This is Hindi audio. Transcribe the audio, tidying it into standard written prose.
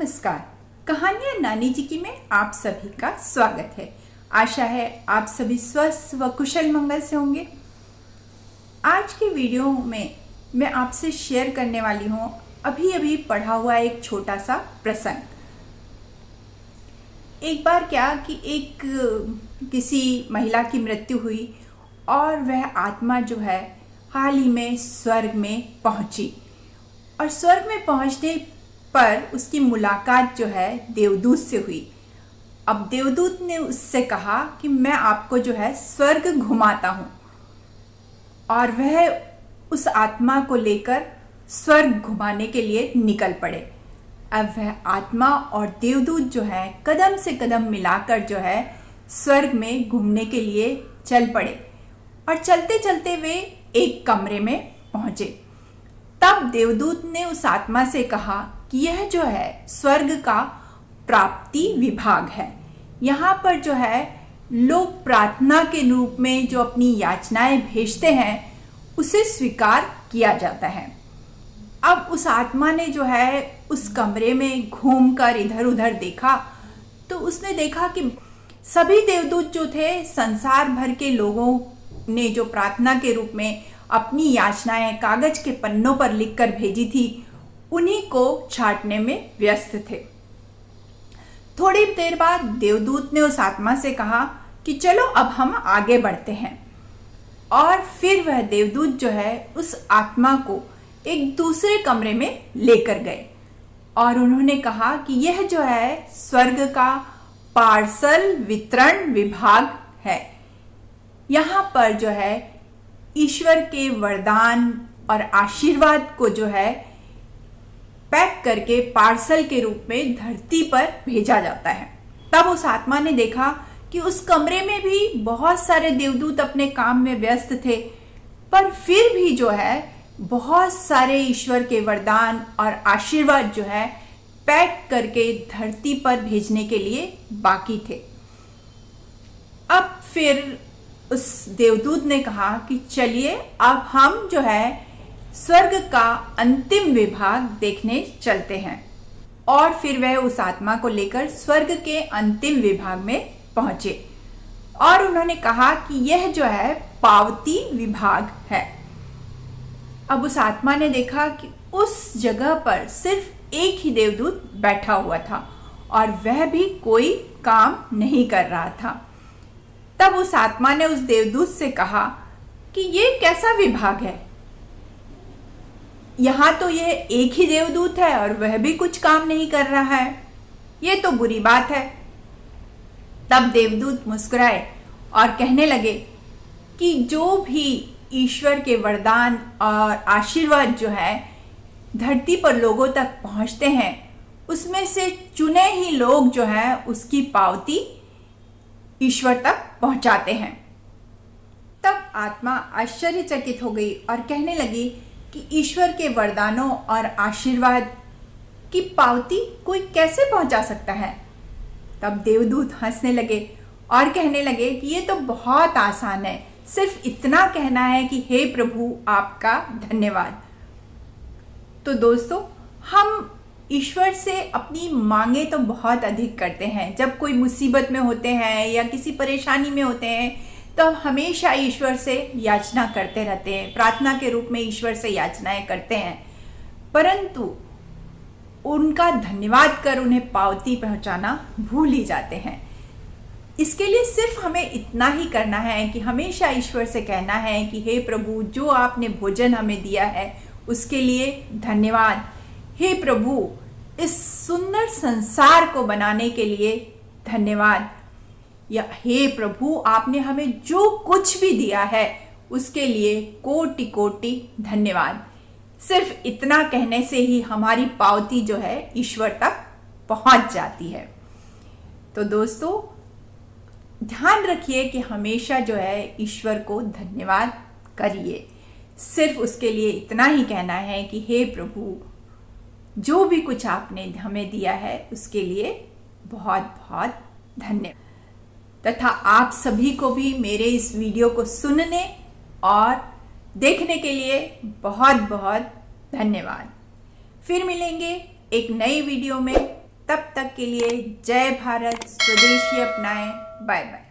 नमस्कार। कहानियां नानी जी की में आप सभी का स्वागत है। आशा है आप सभी स्वस्थ व कुशल मंगल से होंगे। आज की वीडियो में मैं आपसे शेयर करने वाली हूँ अभी अभी पढ़ा हुआ एक छोटा सा प्रसंग। एक बार क्या कि एक किसी महिला की मृत्यु हुई और वह आत्मा जो है हाल ही में स्वर्ग में पहुंची और स्वर्ग में पहुंचने पर उसकी मुलाकात जो है देवदूत से हुई। अब देवदूत ने उससे कहा कि मैं आपको जो है स्वर्ग घुमाता हूँ और वह उस आत्मा को लेकर स्वर्ग घुमाने के लिए निकल पड़े। अब वह आत्मा और देवदूत जो है कदम से कदम मिलाकर जो है स्वर्ग में घूमने के लिए चल पड़े और चलते चलते वे एक कमरे में पहुंचे। तब देवदूत ने उस आत्मा से कहा कि यह जो है स्वर्ग का प्राप्ति विभाग है। यहाँ पर जो है लोग प्रार्थना के रूप में जो अपनी याचनाएं भेजते हैं उसे स्वीकार किया जाता है। अब उस आत्मा ने जो है उस कमरे में घूमकर इधर उधर देखा तो उसने देखा कि सभी देवदूत जो थे संसार भर के लोगों ने जो प्रार्थना के रूप में अपनी याचनाएं कागज के पन्नों पर लिखकर भेजी थी उन्हीं को छांटने में व्यस्त थे। थोड़ी देर बाद देवदूत ने उस आत्मा से कहा कि चलो अब हम आगे बढ़ते हैं और फिर वह देवदूत जो है उस आत्मा को एक दूसरे कमरे में लेकर गए और उन्होंने कहा कि यह जो है स्वर्ग का पार्सल वितरण विभाग है। यहाँ पर जो है ईश्वर के वरदान और आशीर्वाद को जो है पैक करके पार्सल के रूप में धरती पर भेजा जाता है। तब उस आत्मा ने देखा कि उस कमरे में भी बहुत सारे देवदूत अपने काम में व्यस्त थे, पर फिर भी जो है बहुत सारे ईश्वर के वरदान और आशीर्वाद जो है पैक करके धरती पर भेजने के लिए बाकी थे। अब फिर उस देवदूत ने कहा कि चलिए अब हम जो है स्वर्ग का अंतिम विभाग देखने चलते हैं और फिर वह उस आत्मा को लेकर स्वर्ग के अंतिम विभाग में पहुंचे और उन्होंने कहा कि यह जो है पावती विभाग है। अब उस आत्मा ने देखा कि उस जगह पर सिर्फ एक ही देवदूत बैठा हुआ था और वह भी कोई काम नहीं कर रहा था। तब उस आत्मा ने उस देवदूत से कहा कि ये कैसा विभाग है, यहाँ तो ये एक ही देवदूत है और वह भी कुछ काम नहीं कर रहा है, ये तो बुरी बात है। तब देवदूत मुस्कुराए और कहने लगे कि जो भी ईश्वर के वरदान और आशीर्वाद जो है धरती पर लोगों तक पहुंचते हैं उसमें से चुने ही लोग जो है उसकी पावती ईश्वर तक पहुंचाते हैं। तब आत्मा आश्चर्यचकित हो गई और कहने लगी कि ईश्वर के वरदानों और आशीर्वाद की पावती कोई कैसे पहुंचा सकता है। तब देवदूत हंसने लगे और कहने लगे कि ये तो बहुत आसान है, सिर्फ इतना कहना है कि हे प्रभु आपका धन्यवाद। तो दोस्तों, हम ईश्वर से अपनी मांगे तो बहुत अधिक करते हैं। जब कोई मुसीबत में होते हैं या किसी परेशानी में होते हैं तो हमेशा ईश्वर से याचना करते रहते हैं, प्रार्थना के रूप में ईश्वर से याचनाएं करते हैं, परंतु उनका धन्यवाद कर उन्हें पावती पहुंचाना भूल ही जाते हैं। इसके लिए सिर्फ हमें इतना ही करना है कि हमेशा ईश्वर से कहना है कि हे प्रभु, जो आपने भोजन हमें दिया है उसके लिए धन्यवाद। हे प्रभु, इस सुंदर संसार को बनाने के लिए धन्यवाद। या हे प्रभु, आपने हमें जो कुछ भी दिया है उसके लिए कोटि कोटि धन्यवाद। सिर्फ इतना कहने से ही हमारी पावती जो है ईश्वर तक पहुंच जाती है। तो दोस्तों, ध्यान रखिए कि हमेशा जो है ईश्वर को धन्यवाद करिए। सिर्फ उसके लिए इतना ही कहना है कि हे प्रभु, जो भी कुछ आपने हमें दिया है उसके लिए बहुत बहुत धन्यवाद। तथा आप सभी को भी मेरे इस वीडियो को सुनने और देखने के लिए बहुत बहुत धन्यवाद। फिर मिलेंगे एक नई वीडियो में। तब तक के लिए जय भारत, स्वदेशी अपनाएं, बाय बाय।